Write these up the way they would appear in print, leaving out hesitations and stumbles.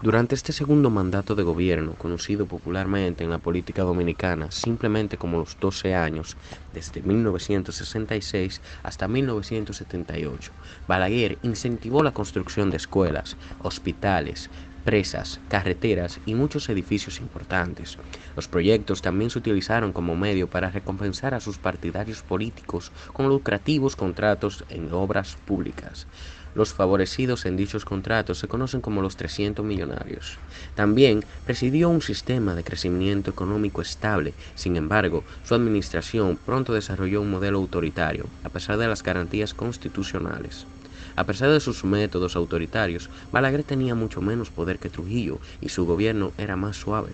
Durante este segundo mandato de gobierno, conocido popularmente en la política dominicana simplemente como los 12 años, desde 1966 hasta 1978, Balaguer incentivó la construcción de escuelas, hospitales, presas, carreteras y muchos edificios importantes. Los proyectos también se utilizaron como medio para recompensar a sus partidarios políticos con lucrativos contratos en obras públicas. Los favorecidos en dichos contratos se conocen como los 300 millonarios. También presidió un sistema de crecimiento económico estable. Sin embargo, su administración pronto desarrolló un modelo autoritario, a pesar de las garantías constitucionales. A pesar de sus métodos autoritarios, Balaguer tenía mucho menos poder que Trujillo y su gobierno era más suave.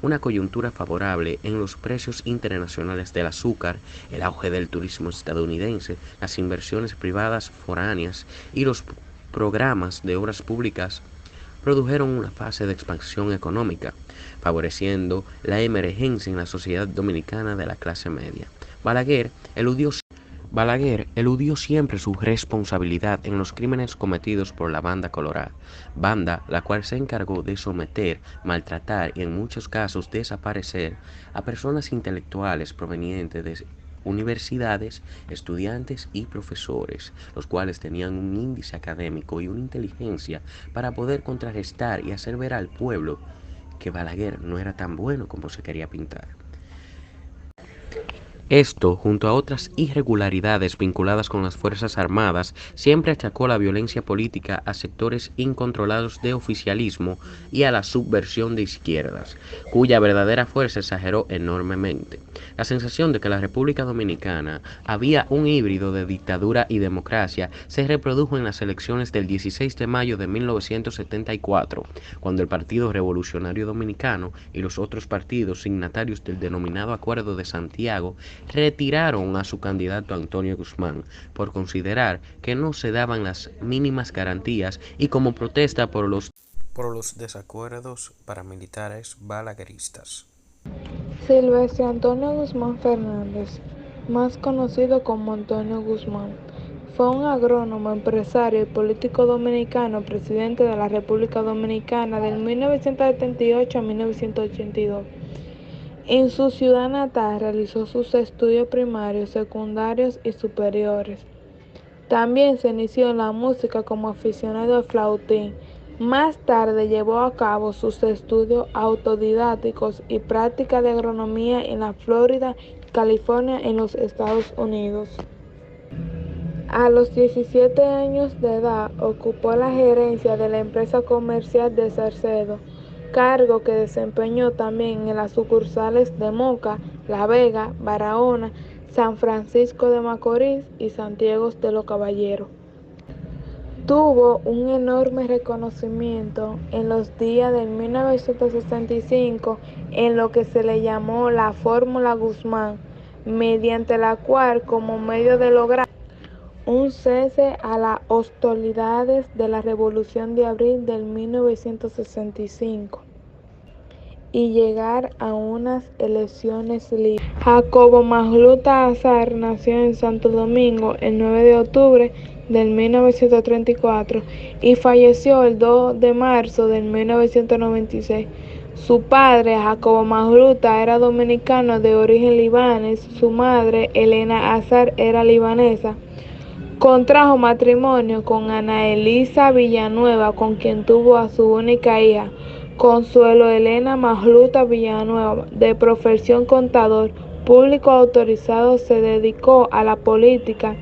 Una coyuntura favorable en los precios internacionales del azúcar, el auge del turismo estadounidense, las inversiones privadas foráneas y los programas de obras públicas produjeron una fase de expansión económica, favoreciendo la emergencia en la sociedad dominicana de la clase media. Balaguer eludió Balaguer eludió siempre su responsabilidad en los crímenes cometidos por la Banda Colorada, banda la cual se encargó de someter, maltratar y en muchos casos desaparecer a personas intelectuales provenientes de universidades, estudiantes y profesores, los cuales tenían un índice académico y una inteligencia para poder contrarrestar y hacer ver al pueblo que Balaguer no era tan bueno como se quería pintar. Esto, junto a otras irregularidades vinculadas con las Fuerzas Armadas, siempre achacó la violencia política a sectores incontrolados de oficialismo y a la subversión de izquierdas, cuya verdadera fuerza exageró enormemente. La sensación de que la República Dominicana había un híbrido de dictadura y democracia se reprodujo en las elecciones del 16 de mayo de 1974, cuando el Partido Revolucionario Dominicano y los otros partidos signatarios del denominado Acuerdo de Santiago retiraron a su candidato Antonio Guzmán por considerar que no se daban las mínimas garantías y como protesta por los desacuerdos paramilitares balagueristas. Silvestre Antonio Guzmán Fernández, más conocido como Antonio Guzmán, fue un agrónomo, empresario y político dominicano, presidente de la República Dominicana del 1978 a 1982. En su ciudad natal realizó sus estudios primarios, secundarios y superiores. También se inició en la música como aficionado al flautín. Más tarde llevó a cabo sus estudios autodidácticos y práctica de agronomía en la Florida y California en los Estados Unidos. A los 17 años de edad ocupó la gerencia de la empresa comercial de Salcedo, cargo que desempeñó también en las sucursales de Moca, La Vega, Barahona, San Francisco de Macorís y Santiago de los Caballeros. Tuvo un enorme reconocimiento en los días de 1965 en lo que se le llamó la Fórmula Guzmán, mediante la cual, como medio de lograr un cese a las hostilidades de la Revolución de Abril de 1965 y llegar a unas elecciones libres. Jacobo Magluta Azar nació en Santo Domingo el 9 de octubre del 1934 y falleció el 2 de marzo del 1996. Su padre, Jacobo Magluta, era dominicano de origen libanés. Su madre, Elena Azar, era libanesa. Contrajo matrimonio con Ana Elisa Villanueva, con quien tuvo a su única hija, Consuelo Elena Magluta Villanueva, de profesión contador público autorizado. Se dedicó a la política,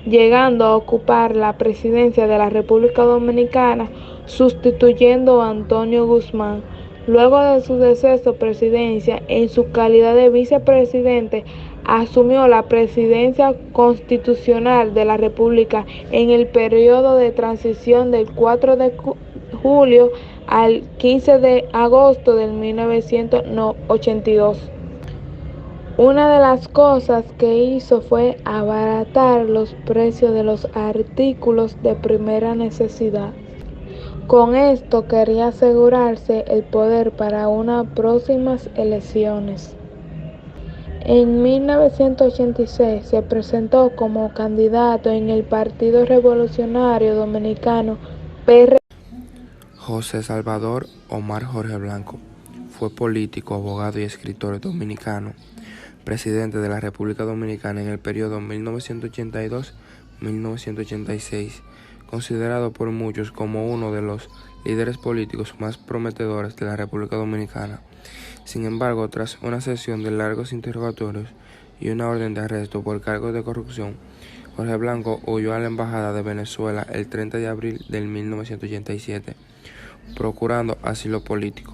llegando a ocupar la presidencia de la República Dominicana, sustituyendo a Antonio Guzmán. Luego de su deceso presidencia, en su calidad de vicepresidente, asumió la presidencia constitucional de la República en el periodo de transición del 4 de julio al 15 de agosto de 1982. Una de las cosas que hizo fue abaratar los precios de los artículos de primera necesidad. Con esto quería asegurarse el poder para unas próximas elecciones. En 1986 se presentó como candidato en el Partido Revolucionario Dominicano (PRD). José Salvador Omar Jorge Blanco fue político, abogado y escritor dominicano, presidente de la República Dominicana en el periodo 1982-1986, considerado por muchos como uno de los líderes políticos más prometedores de la República Dominicana. Sin embargo, tras una sesión de largos interrogatorios y una orden de arresto por cargos de corrupción, Jorge Blanco huyó a la Embajada de Venezuela el 30 de abril de 1987, procurando asilo político.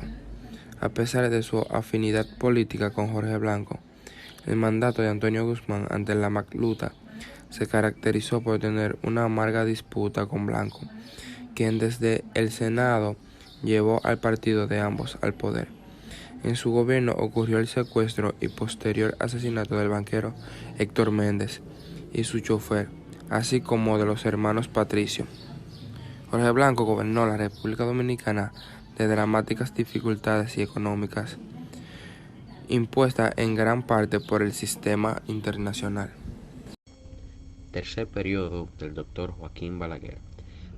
A pesar de su afinidad política con Jorge Blanco, el mandato de Antonio Guzmán ante la Macluta se caracterizó por tener una amarga disputa con Blanco, quien desde el Senado llevó al partido de ambos al poder. En su gobierno ocurrió el secuestro y posterior asesinato del banquero Héctor Méndez y su chofer, así como de los hermanos Patricio. Jorge Blanco gobernó la República Dominicana de dramáticas dificultades y económicas, impuestas en gran parte por el sistema internacional. Tercer periodo del Dr. Joaquín Balaguer.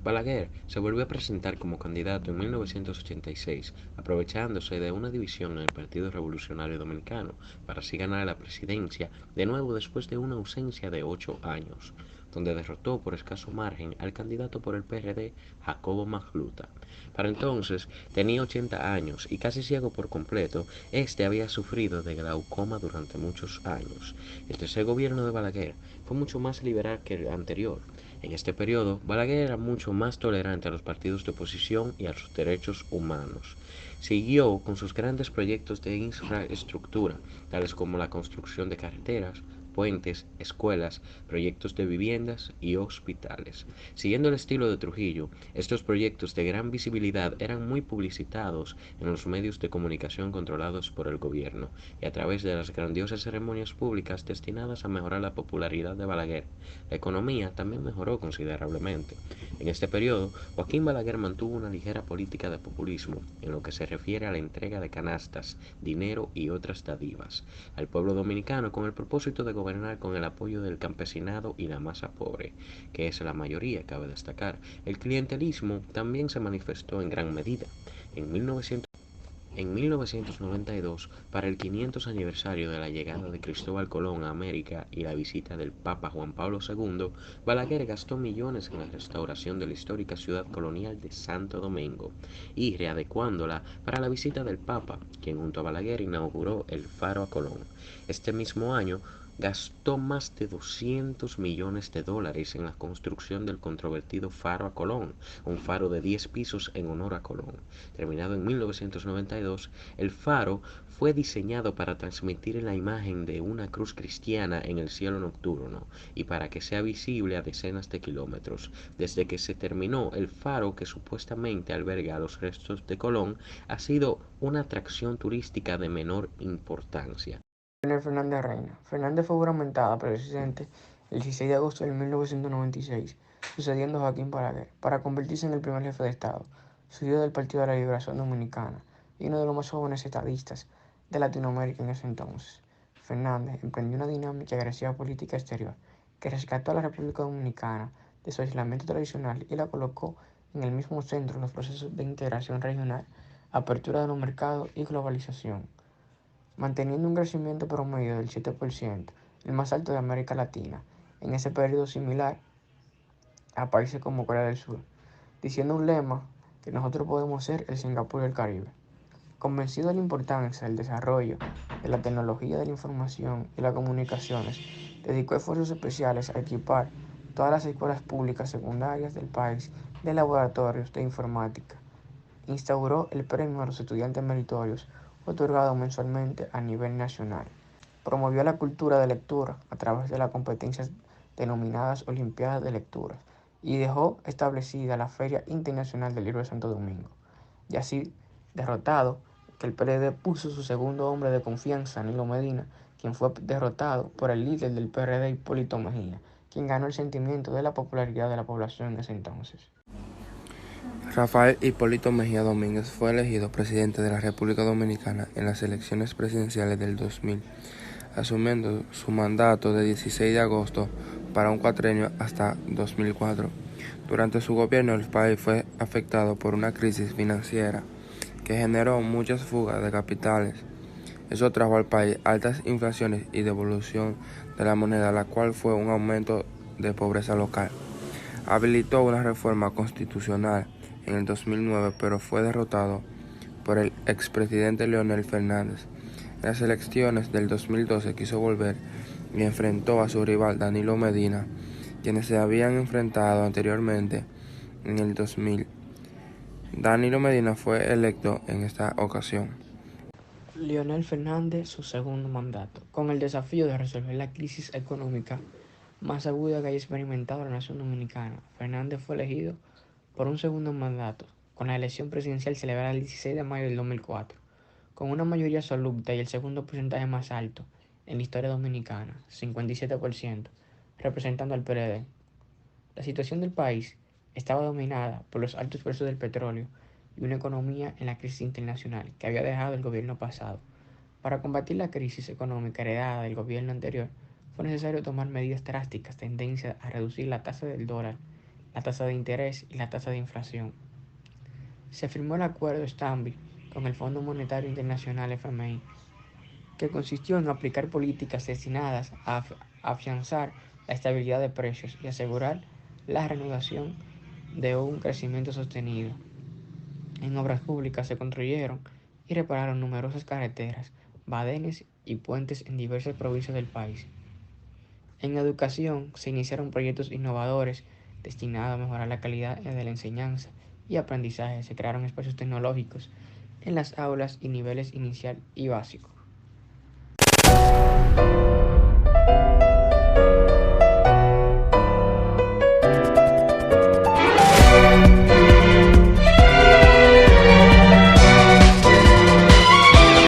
Balaguer se volvió a presentar como candidato en 1986, aprovechándose de una división en el Partido Revolucionario Dominicano, para así ganar la presidencia de nuevo después de una ausencia de 8 años, donde derrotó por escaso margen al candidato por el PRD, Jacobo Magluta. Para entonces tenía 80 años y casi ciego por completo. Este había sufrido de glaucoma durante muchos años. El tercer gobierno de Balaguer fue mucho más liberal que el anterior. En este periodo, Balaguer era mucho más tolerante a los partidos de oposición y a los derechos humanos. Siguió con sus grandes proyectos de infraestructura, tales como la construcción de carreteras, puentes, escuelas, proyectos de viviendas y hospitales. Siguiendo el estilo de Trujillo, estos proyectos de gran visibilidad eran muy publicitados en los medios de comunicación controlados por el gobierno y a través de las grandiosas ceremonias públicas destinadas a mejorar la popularidad de Balaguer. La economía también mejoró considerablemente. En este periodo, Joaquín Balaguer mantuvo una ligera política de populismo en lo que se refiere a la entrega de canastas, dinero y otras dádivas al pueblo dominicano con el propósito de gobernar con el apoyo del campesinado y la masa pobre, que es la mayoría, cabe destacar. El clientelismo también se manifestó en gran medida. En 1992, para el 500 aniversario de la llegada de Cristóbal Colón a América y la visita del Papa Juan Pablo II, Balaguer gastó millones en la restauración de la histórica ciudad colonial de Santo Domingo y readecuándola para la visita del Papa, quien junto a Balaguer inauguró el Faro a Colón. Este mismo año, gastó más de 200 millones de dólares en la construcción del controvertido Faro a Colón, un faro de 10 pisos en honor a Colón. Terminado en 1992, el faro fue diseñado para transmitir la imagen de una cruz cristiana en el cielo nocturno y para que sea visible a decenas de kilómetros. Desde que se terminó, el faro, que supuestamente alberga los restos de Colón, ha sido una atracción turística de menor importancia. Fernández Reina. Fernández fue juramentada presidente el 16 de agosto de 1996, sucediendo a Joaquín Balaguer, para convertirse en el primer jefe de Estado, surgido del Partido de la Liberación Dominicana y uno de los más jóvenes estadistas de Latinoamérica en ese entonces. Fernández emprendió una dinámica y agresiva política exterior que rescató a la República Dominicana de su aislamiento tradicional y la colocó en el mismo centro de los procesos de integración regional, apertura de los mercados y globalización, manteniendo un crecimiento promedio del 7%, el más alto de América Latina, en ese periodo similar a países como Corea del Sur, diciendo un lema que nosotros podemos ser el Singapur del Caribe. Convencido de la importancia del desarrollo de la tecnología de la información y las comunicaciones, dedicó esfuerzos especiales a equipar todas las escuelas públicas secundarias del país de laboratorios de informática. Instauró el premio a los estudiantes meritorios, otorgado mensualmente a nivel nacional. Promovió la cultura de lectura a través de las competencias denominadas Olimpiadas de Lectura y dejó establecida la Feria Internacional del Libro de Santo Domingo. Y así, derrotado, que el PLD puso su segundo hombre de confianza, Nilo Medina, quien fue derrotado por el líder del PRD, Hipólito Mejía, quien ganó el sentimiento de la popularidad de la población en ese entonces. Rafael Hipólito Mejía Domínguez fue elegido presidente de la República Dominicana en las elecciones presidenciales del 2000, asumiendo su mandato de 16 de agosto para un cuatrenio hasta 2004. Durante su gobierno, el país fue afectado por una crisis financiera que generó muchas fugas de capitales. Eso trajo al país altas inflaciones y devaluación de la moneda, la cual fue un aumento de pobreza local. Habilitó una reforma constitucional en el 2009, pero fue derrotado por el expresidente Leonel Fernández. En las elecciones del 2012 quiso volver y enfrentó a su rival Danilo Medina, quienes se habían enfrentado anteriormente en el 2000. Danilo Medina fue electo en esta ocasión. Leonel Fernández, su segundo mandato, con el desafío de resolver la crisis económica más aguda que haya experimentado la nación dominicana. Fernández fue elegido por un segundo mandato, con la elección presidencial celebrada el 16 de mayo del 2004, con una mayoría absoluta y el segundo porcentaje más alto en la historia dominicana, 57%, representando al PLD. La situación del país estaba dominada por los altos precios del petróleo y una economía en la crisis internacional que había dejado el gobierno pasado. Para combatir la crisis económica heredada del gobierno anterior, fue necesario tomar medidas drásticas tendencias a reducir la tasa del dólar, la tasa de interés y la tasa de inflación. Se firmó el acuerdo Stanbic con el Fondo Monetario Internacional FMI, que consistió en aplicar políticas destinadas a afianzar la estabilidad de precios y asegurar la reanudación de un crecimiento sostenido. En obras públicas se construyeron y repararon numerosas carreteras, badenes y puentes en diversas provincias del país. En educación se iniciaron proyectos innovadores destinados a mejorar la calidad de la enseñanza y aprendizaje. Se crearon espacios tecnológicos en las aulas y niveles inicial y básico.